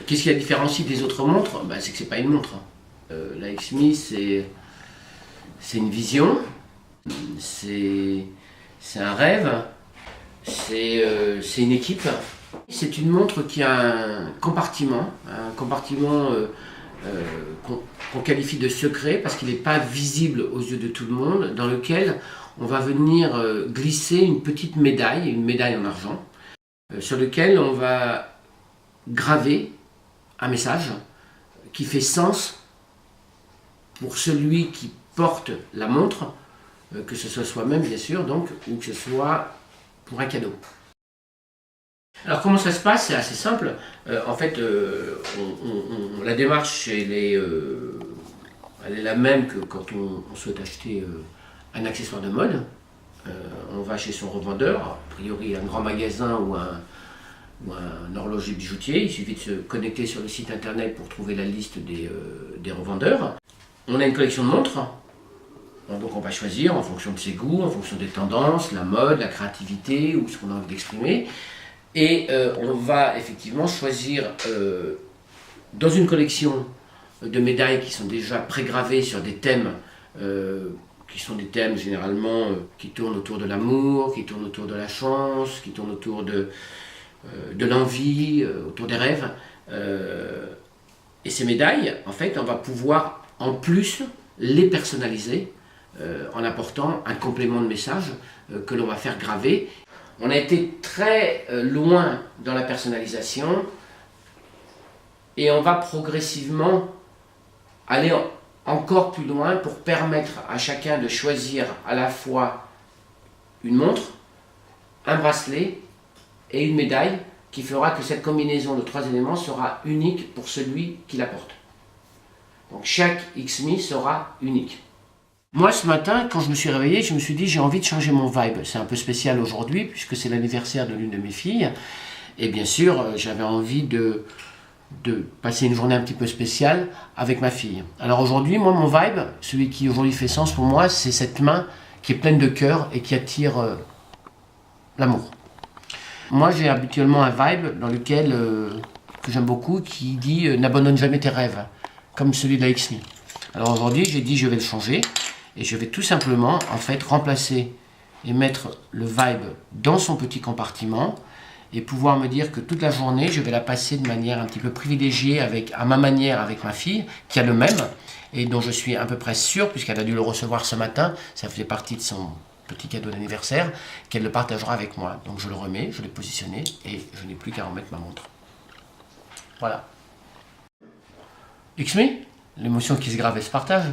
Qu'est-ce qui la différencie des autres montres? C'est que c'est pas une montre. La XMi, c'est une vision, c'est un rêve, c'est une équipe. C'est une montre qui a un compartiment qu'on qualifie de secret parce qu'il n'est pas visible aux yeux de tout le monde, dans lequel on va venir glisser une petite médaille, une médaille en argent, sur lequel on va graver un message qui fait sens pour celui qui porte la montre, que ce soit soi-même bien sûr, donc, ou que ce soit pour un cadeau. Alors comment ça se passe? C'est assez simple. En fait, la démarche elle est la même que quand on souhaite acheter un accessoire de mode. On va chez son revendeur, a priori un grand magasin ou un horloger bijoutier. Il suffit de se connecter sur le site internet pour trouver la liste des revendeurs. On a une collection de montres. Donc on va choisir en fonction de ses goûts, en fonction des tendances, la mode, la créativité ou ce qu'on a envie d'exprimer. Et on va effectivement choisir dans une collection de médailles qui sont déjà prégravées sur des thèmes qui sont des thèmes généralement qui tournent autour de l'amour, qui tournent autour de la chance, qui tournent autour de l'envie, autour des rêves. Et ces médailles, en fait, on va pouvoir en plus les personnaliser en apportant un complément de message que l'on va faire graver. On a été très loin dans la personnalisation et on va progressivement aller encore plus loin pour permettre à chacun de choisir à la fois une montre, un bracelet et une médaille qui fera que cette combinaison de 3 éléments sera unique pour celui qui la porte. Donc chaque XMi sera unique. Moi ce matin, quand je me suis réveillé, je me suis dit j'ai envie de changer mon vibe. C'est un peu spécial aujourd'hui puisque c'est l'anniversaire de l'une de mes filles. Et bien sûr, j'avais envie de passer une journée un petit peu spéciale avec ma fille. Alors aujourd'hui, moi mon vibe, celui qui aujourd'hui fait sens pour moi, c'est cette main qui est pleine de cœur et qui attire l'amour. Moi j'ai habituellement un vibe dans lequel, que j'aime beaucoup, qui dit n'abandonne jamais tes rêves, comme celui de la XMi. Alors aujourd'hui j'ai dit je vais le changer. Et je vais tout simplement en fait remplacer et mettre le vibe dans son petit compartiment et pouvoir me dire que toute la journée je vais la passer de manière un petit peu privilégiée à ma manière avec ma fille qui a le même et dont je suis à peu près sûr puisqu'elle a dû le recevoir ce matin, ça faisait partie de son petit cadeau d'anniversaire, qu'elle le partagera avec moi. Donc je le remets, je l'ai positionné et je n'ai plus qu'à remettre ma montre. Voilà. XMi, l'émotion qui se grave et se partage.